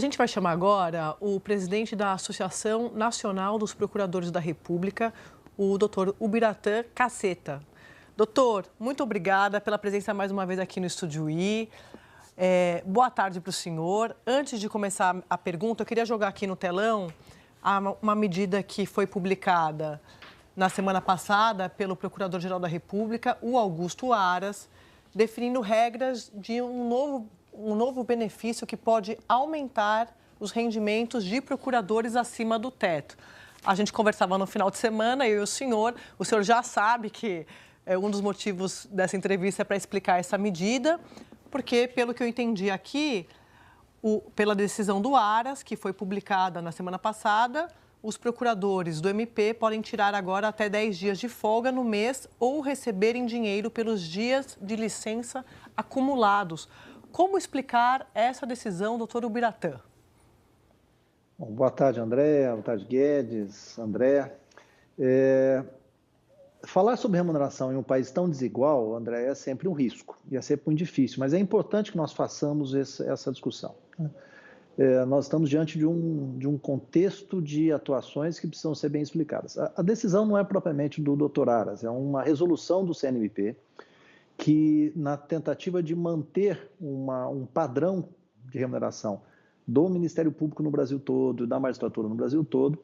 A gente vai chamar agora o presidente da Associação Nacional dos Procuradores da República, o doutor Ubiratã Casseta. Doutor, muito obrigada pela presença mais uma vez aqui no Estúdio I. Boa tarde para o senhor. Antes de começar a pergunta, eu queria jogar aqui no telão uma medida que foi publicada na semana passada pelo Procurador-Geral da República, o Augusto Aras, definindo regras de um novo benefício que pode aumentar os rendimentos de procuradores acima do teto. A gente conversava no final de semana, eu e o senhor já sabe que um dos motivos dessa entrevista é para explicar essa medida, porque, pelo que eu entendi aqui, pela decisão do Aras, que foi publicada na semana passada, os procuradores do MP podem tirar agora até 10 dias de folga no mês ou receberem dinheiro pelos dias de licença acumulados. Como explicar essa decisão, doutor Ubiratã? Bom, boa tarde, André. Boa tarde, Guedes, André. Falar sobre remuneração em um país tão desigual, André, é sempre um risco e é sempre muito difícil, mas é importante que nós façamos essa discussão. Nós estamos diante de um contexto de atuações que precisam ser bem explicadas. A decisão não é propriamente do Dr. Aras, é uma resolução do CNMP que, na tentativa de manter um padrão de remuneração do Ministério Público no Brasil todo e da magistratura no Brasil todo,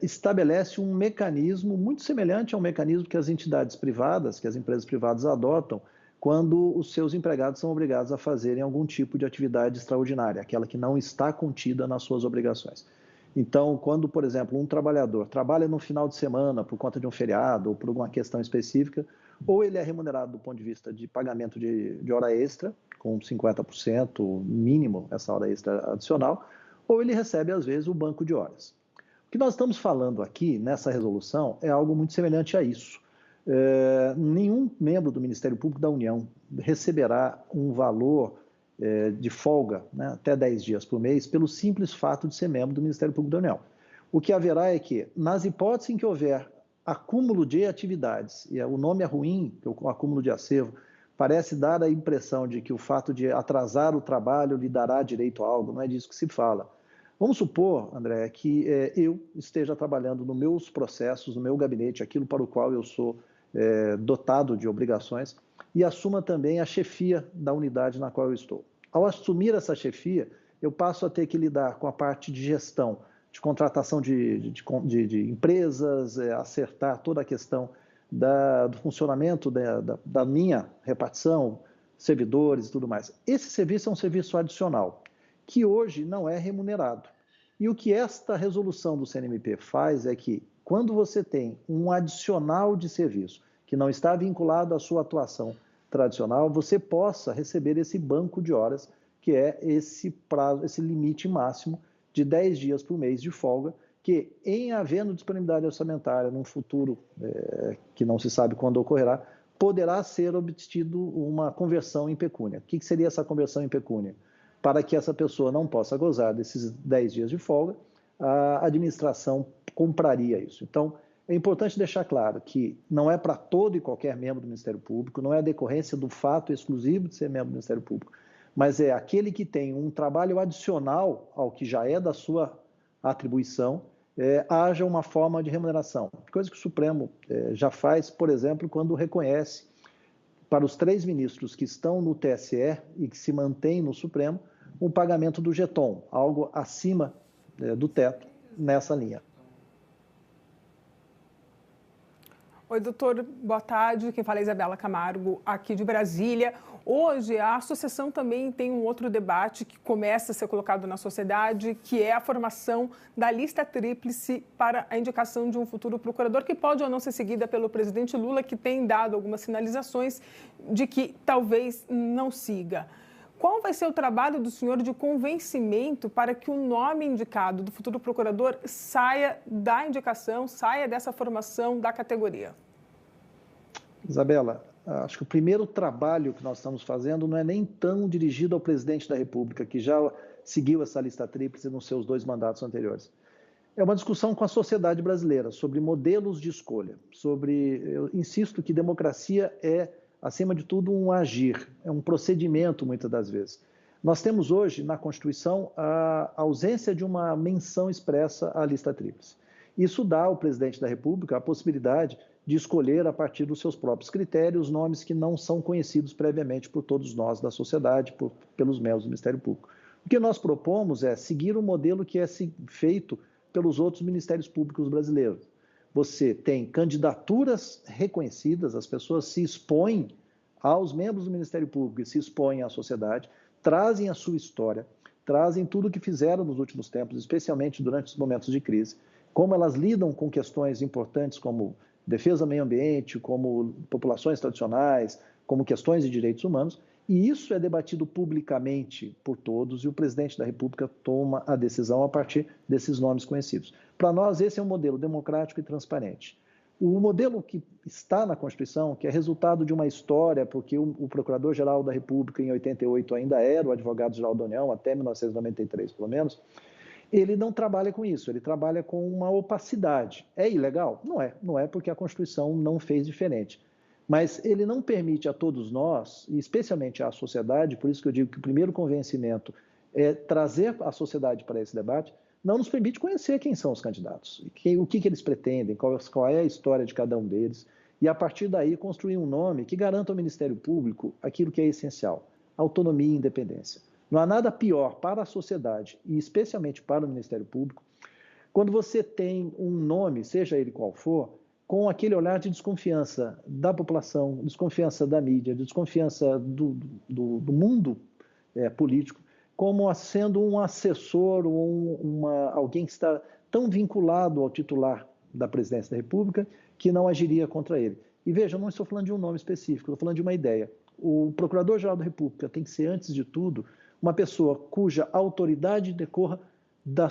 estabelece um mecanismo muito semelhante ao mecanismo que as entidades privadas, que as empresas privadas adotam quando os seus empregados são obrigados a fazerem algum tipo de atividade extraordinária, aquela que não está contida nas suas obrigações. Então, quando, por exemplo, um trabalhador trabalha no final de semana por conta de um feriado ou por alguma questão específica, ou ele é remunerado do ponto de vista de pagamento de hora extra, com 50% mínimo essa hora extra adicional, ou ele recebe, às vezes, o banco de horas. O que nós estamos falando aqui, nessa resolução, é algo muito semelhante a isso. Nenhum membro do Ministério Público da União receberá um valor de folga, né, até 10 dias por mês, pelo simples fato de ser membro do Ministério Público da União. O que haverá é que, nas hipóteses em que houver acúmulo de atividades, e o nome é ruim, o acúmulo de acervo, parece dar a impressão de que o fato de atrasar o trabalho lhe dará direito a algo, não é disso que se fala. Vamos supor, André, que eu esteja trabalhando nos meus processos, no meu gabinete, aquilo para o qual eu sou dotado de obrigações, e assuma também a chefia da unidade na qual eu estou. Ao assumir essa chefia, eu passo a ter que lidar com a parte de gestão, de contratação de empresas, acertar toda a questão do funcionamento da minha repartição, servidores e tudo mais. Esse serviço é um serviço adicional, que hoje não é remunerado. E o que esta resolução do CNMP faz é que, quando você tem um adicional de serviço que não está vinculado à sua atuação tradicional, você possa receber esse banco de horas, que é esse prazo, esse limite máximo de 10 dias por mês de folga, que, em havendo disponibilidade orçamentária num futuro que não se sabe quando ocorrerá, poderá ser obtido uma conversão em pecúnia. O que seria essa conversão em pecúnia? Para que essa pessoa não possa gozar desses 10 dias de folga, a administração compraria isso. Então, é importante deixar claro que não é para todo e qualquer membro do Ministério Público, não é a decorrência do fato exclusivo de ser membro do Ministério Público, mas é aquele que tem um trabalho adicional ao que já é da sua atribuição, haja uma forma de remuneração. Coisa que o Supremo já faz, por exemplo, quando reconhece para os 3 ministros que estão no TSE e que se mantêm no Supremo, um pagamento do jeton, algo acima do teto nessa linha. Oi, doutor, boa tarde. Quem fala é Isabela Camargo, aqui de Brasília. Hoje, a associação também tem um outro debate que começa a ser colocado na sociedade, que é a formação da lista tríplice para a indicação de um futuro procurador, que pode ou não ser seguida pelo presidente Lula, que tem dado algumas sinalizações de que talvez não siga. Qual vai ser o trabalho do senhor de convencimento para que o nome indicado do futuro procurador saia da indicação, saia dessa formação da categoria? Isabela, acho que o primeiro trabalho que nós estamos fazendo não é nem tão dirigido ao presidente da República, que já seguiu essa lista tríplice nos seus 2 mandatos anteriores. É uma discussão com a sociedade brasileira sobre modelos de escolha, eu insisto que democracia é, acima de tudo, um agir, é um procedimento, muitas das vezes. Nós temos hoje, na Constituição, a ausência de uma menção expressa à lista tríplice. Isso dá ao presidente da República a possibilidade de escolher, a partir dos seus próprios critérios, nomes que não são conhecidos previamente por todos nós da sociedade, pelos membros do Ministério Público. O que nós propomos é seguir o modelo que é feito pelos outros ministérios públicos brasileiros. Você tem candidaturas reconhecidas, as pessoas se expõem aos membros do Ministério Público e se expõem à sociedade, trazem a sua história, trazem tudo o que fizeram nos últimos tempos, especialmente durante os momentos de crise, como elas lidam com questões importantes como defesa do meio ambiente, como populações tradicionais, como questões de direitos humanos, e isso é debatido publicamente por todos e o presidente da República toma a decisão a partir desses nomes conhecidos. Para nós, esse é um modelo democrático e transparente. O modelo que está na Constituição, que é resultado de uma história, porque o Procurador-Geral da República, em 88, ainda era o Advogado-Geral da União, até 1993, pelo menos, ele não trabalha com isso, ele trabalha com uma opacidade. É ilegal? Não é porque a Constituição não fez diferente. Mas ele não permite a todos nós, e especialmente à sociedade, por isso que eu digo que o primeiro convencimento é trazer a sociedade para esse debate, não nos permite conhecer quem são os candidatos, o que eles pretendem, qual é a história de cada um deles, e a partir daí construir um nome que garanta ao Ministério Público aquilo que é essencial, autonomia e independência. Não há nada pior para a sociedade, e especialmente para o Ministério Público, quando você tem um nome, seja ele qual for, com aquele olhar de desconfiança da população, desconfiança da mídia, desconfiança do mundo político, como sendo um assessor ou alguém que está tão vinculado ao titular da presidência da República que não agiria contra ele. E veja, eu não estou falando de um nome específico, estou falando de uma ideia. O Procurador-Geral da República tem que ser, antes de tudo, uma pessoa cuja autoridade decorra do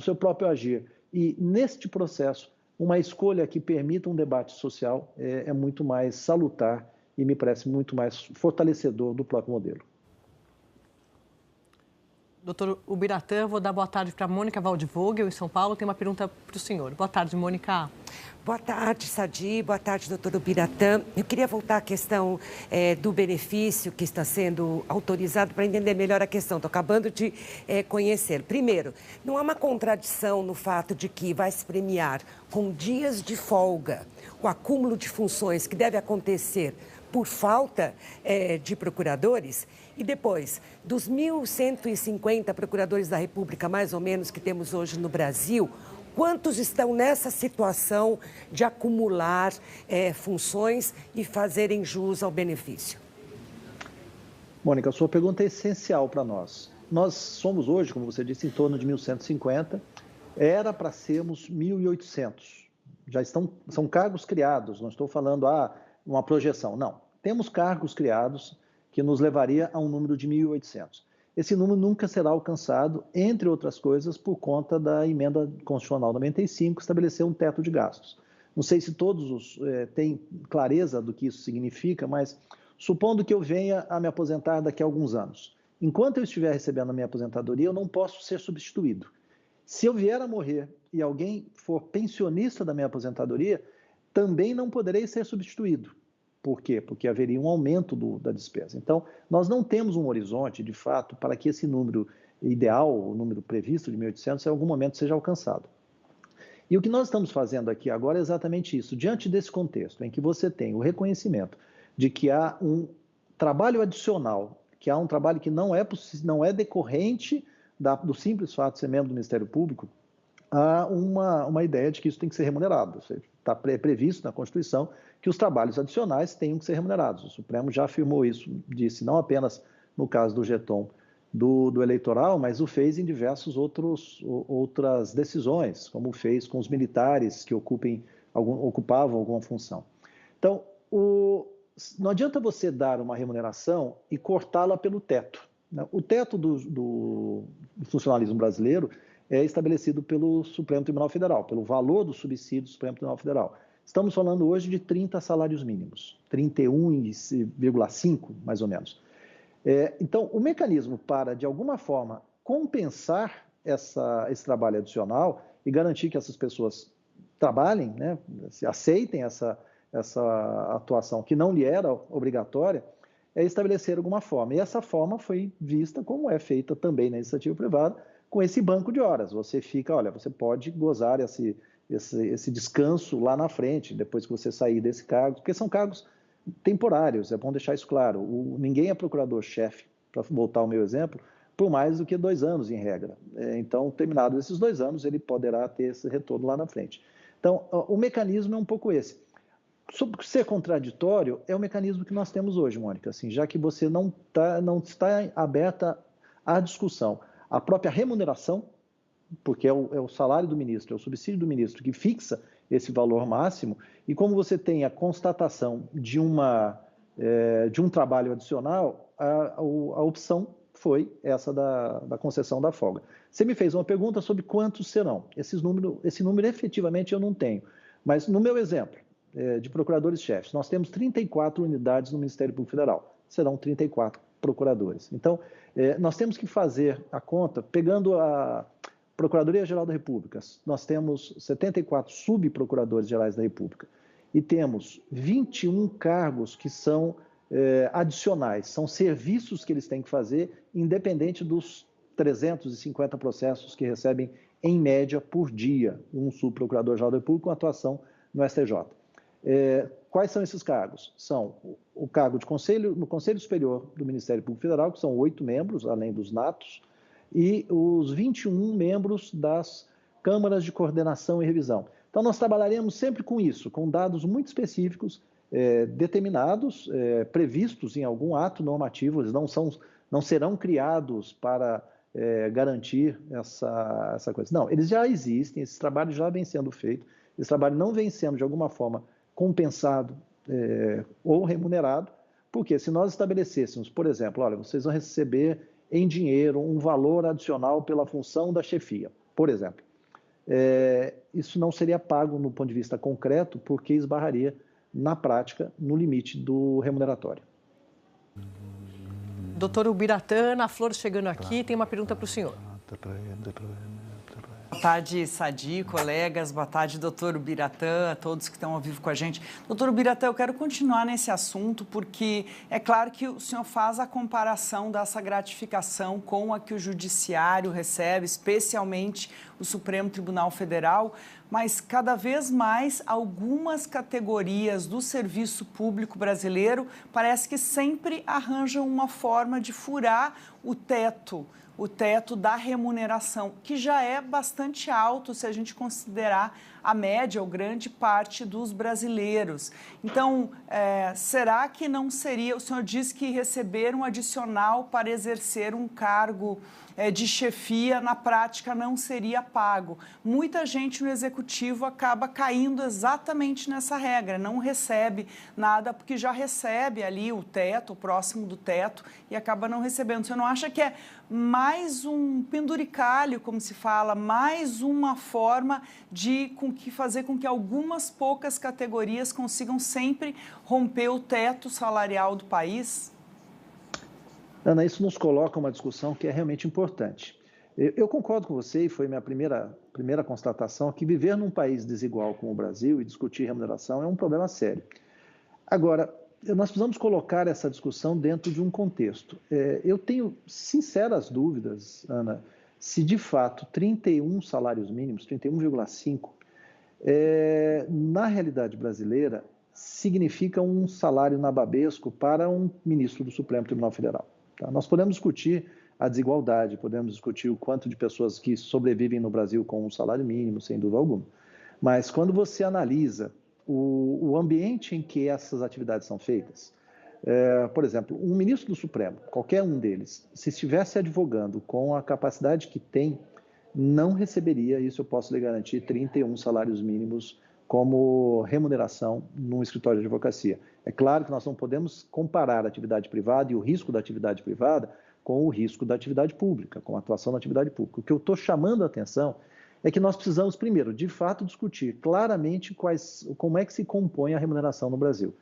seu próprio agir. E, neste processo, uma escolha que permita um debate social é muito mais salutar e me parece muito mais fortalecedor do próprio modelo. Doutor Ubiratã, vou dar boa tarde para a Mônica Waldvogel, em São Paulo. Tem uma pergunta para o senhor. Boa tarde, Mônica. Boa tarde, Sadi. Boa tarde, doutor Ubiratã. Eu queria voltar à questão do benefício que está sendo autorizado para entender melhor a questão. Estou acabando de conhecer. Primeiro, não há uma contradição no fato de que vai se premiar com dias de folga o acúmulo de funções que deve acontecer por falta de procuradores? E depois, dos 1.150 procuradores da República, mais ou menos, que temos hoje no Brasil, quantos estão nessa situação de acumular funções e fazerem jus ao benefício? Mônica, a sua pergunta é essencial para nós. Nós somos hoje, como você disse, em torno de 1.150, era para sermos 1.800. São cargos criados, não estou falando uma projeção, não. Temos cargos criados que nos levaria a um número de 1.800. Esse número nunca será alcançado, entre outras coisas, por conta da emenda constitucional 95, que estabeleceu um teto de gastos. Não sei se todos têm clareza do que isso significa, mas supondo que eu venha a me aposentar daqui a alguns anos. Enquanto eu estiver recebendo a minha aposentadoria, eu não posso ser substituído. Se eu vier a morrer e alguém for pensionista da minha aposentadoria, também não poderei ser substituído. Por quê? Porque haveria um aumento da despesa. Então, nós não temos um horizonte, de fato, para que esse número ideal, o número previsto de 1.800, em algum momento seja alcançado. E o que nós estamos fazendo aqui agora é exatamente isso. Diante desse contexto, em que você tem o reconhecimento de que há um trabalho adicional, que há um trabalho que não é decorrente do simples fato de ser membro do Ministério Público, há uma ideia de que isso tem que ser remunerado. Está previsto na Constituição que os trabalhos adicionais tenham que ser remunerados. O Supremo já afirmou isso, disse não apenas no caso do jeton do eleitoral, mas o fez em diversas outras decisões, como fez com os militares que ocupavam alguma função. Então, não adianta você dar uma remuneração e cortá-la pelo teto. O teto do funcionalismo brasileiro é estabelecido pelo Supremo Tribunal Federal, pelo valor do subsídio do Supremo Tribunal Federal. Estamos falando hoje de 30 salários mínimos, 31,5 mais ou menos. Então, o mecanismo para, de alguma forma, compensar esse trabalho adicional e garantir que essas pessoas trabalhem, aceitem essa atuação que não lhe era obrigatória, é estabelecer alguma forma. E essa forma foi vista como é feita também na iniciativa privada, com esse banco de horas. Você fica, olha, você pode gozar esse descanso lá na frente, depois que você sair desse cargo, porque são cargos temporários, é bom deixar isso claro. Ninguém é procurador-chefe, para voltar ao meu exemplo, por mais do que 2 anos, em regra. Então, terminados esses 2 anos, ele poderá ter esse retorno lá na frente. Então, o mecanismo é um pouco esse. Sobre ser contraditório, é o mecanismo que nós temos hoje, Mônica, assim, já que você não está aberta à discussão. A própria remuneração, porque é o salário do ministro, é o subsídio do ministro que fixa esse valor máximo, e como você tem a constatação de um trabalho adicional, a opção foi essa da concessão da folga. Você me fez uma pergunta sobre quantos serão. Esse número efetivamente eu não tenho, mas no meu exemplo, de procuradores-chefes. Nós temos 34 unidades no Ministério Público Federal. Serão 34 procuradores. Então, nós temos que fazer a conta, pegando a Procuradoria-Geral da República, nós temos 74 subprocuradores gerais da República e temos 21 cargos que são adicionais, são serviços que eles têm que fazer, independente dos 350 processos que recebem, em média, por dia, um subprocurador-geral da República com atuação no STJ. Quais são esses cargos? São o cargo no Conselho Superior do Ministério Público Federal, que são 8 membros, além dos natos, e os 21 membros das câmaras de coordenação e revisão. Então, nós trabalharemos sempre com isso, com dados muito específicos, determinados, previstos em algum ato normativo, eles não serão criados para garantir essa coisa. Não, eles já existem, esse trabalho já vem sendo feito, esse trabalho não vem sendo, de alguma forma, compensado ou remunerado, porque se nós estabelecêssemos, por exemplo, olha, vocês vão receber em dinheiro um valor adicional pela função da chefia, por exemplo, isso não seria pago no ponto de vista concreto, porque esbarraria, na prática, no limite do remuneratório. Doutor Ubiratã, Ana Flor chegando aqui, tem uma pergunta para o senhor. Boa tarde, Sadi, colegas. Boa tarde, doutor Ubiratã, a todos que estão ao vivo com a gente. Doutor Ubiratã, eu quero continuar nesse assunto, porque é claro que o senhor faz a comparação dessa gratificação com a que o Judiciário recebe, especialmente o Supremo Tribunal Federal, mas cada vez mais algumas categorias do serviço público brasileiro parece que sempre arranjam uma forma de furar o teto da remuneração, que já é bastante alto se a gente considerar a média ou grande parte dos brasileiros. Então, será que não seria... O senhor disse que receber um adicional para exercer um cargo de chefia, na prática, não seria pago. Muita gente no Executivo acaba caindo exatamente nessa regra, não recebe nada porque já recebe ali o teto, próximo do teto, e acaba não recebendo. Você não acha que é mais um penduricalho, como se fala, mais uma forma de fazer com que algumas poucas categorias consigam sempre romper o teto salarial do país? Ana, isso nos coloca uma discussão que é realmente importante. Eu concordo com você, e foi minha primeira constatação, que viver num país desigual como o Brasil e discutir remuneração é um problema sério. Agora, nós precisamos colocar essa discussão dentro de um contexto. Eu tenho sinceras dúvidas, Ana, se de fato 31 salários mínimos, 31,5, na realidade brasileira, significa um salário nababesco para um ministro do Supremo Tribunal Federal. Tá? Nós podemos discutir a desigualdade, podemos discutir o quanto de pessoas que sobrevivem no Brasil com um salário mínimo, sem dúvida alguma. Mas quando você analisa o ambiente em que essas atividades são feitas, por exemplo, um ministro do Supremo, qualquer um deles, se estivesse advogando com a capacidade que tem, não receberia, isso eu posso lhe garantir, 31 salários mínimos como remuneração num escritório de advocacia. É claro que nós não podemos comparar a atividade privada e o risco da atividade privada com o risco da atividade pública, com a atuação na atividade pública. O que eu estou chamando a atenção é que nós precisamos, primeiro, de fato, discutir claramente como é que se compõe a remuneração no Brasil.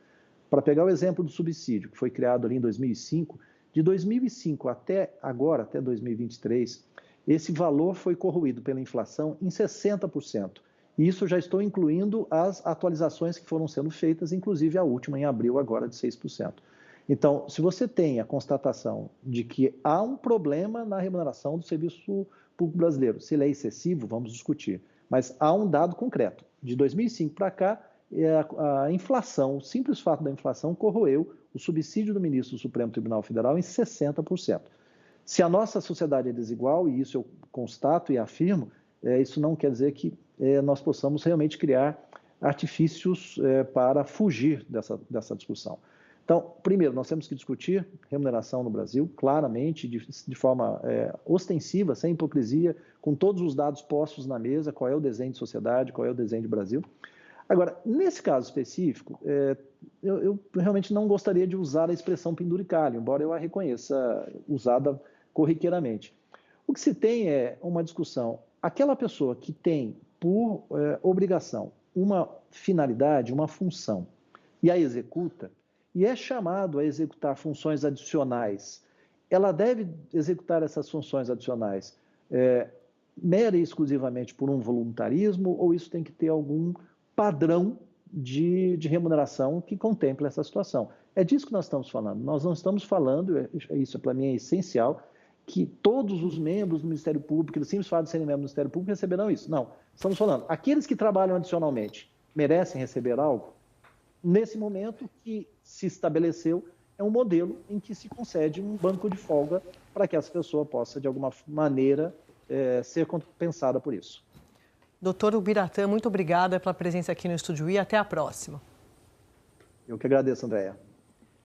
Para pegar o exemplo do subsídio, que foi criado ali em 2005, de 2005 até agora, até 2023, esse valor foi corroído pela inflação em 60%. E isso já estou incluindo as atualizações que foram sendo feitas, inclusive a última em abril agora de 6%. Então, se você tem a constatação de que há um problema na remuneração do serviço público brasileiro, se ele é excessivo, vamos discutir. Mas há um dado concreto. De 2005 para cá, a inflação, o simples fato da inflação, corroeu o subsídio do ministro do Supremo Tribunal Federal em 60%. Se a nossa sociedade é desigual, e isso eu constato e afirmo, isso não quer dizer que nós possamos realmente criar artifícios para fugir dessa discussão. Então, primeiro, nós temos que discutir remuneração no Brasil, claramente, de forma ostensiva, sem hipocrisia, com todos os dados postos na mesa, qual é o desenho de sociedade, qual é o desenho de Brasil. Agora, nesse caso específico, eu realmente não gostaria de usar a expressão penduricalho, embora eu a reconheça usada corriqueiramente. O que se tem é uma discussão. Aquela pessoa que tem por obrigação uma finalidade, uma função, e a executa, e é chamado a executar funções adicionais, ela deve executar essas funções adicionais mera e exclusivamente por um voluntarismo, ou isso tem que ter algum padrão de remuneração que contemple essa situação? É disso que nós estamos falando. Nós não estamos falando, isso para mim é essencial, que todos os membros do Ministério Público, o simples fato de serem membros do Ministério Público, receberão isso. Não. Estamos falando, aqueles que trabalham adicionalmente merecem receber algo? Nesse momento que se estabeleceu, é um modelo em que se concede um banco de folga para que essa pessoa possa, de alguma maneira, ser compensada por isso. Doutor Ubiratã, muito obrigada pela presença aqui no Estúdio I. Até a próxima. Eu que agradeço, Andréia.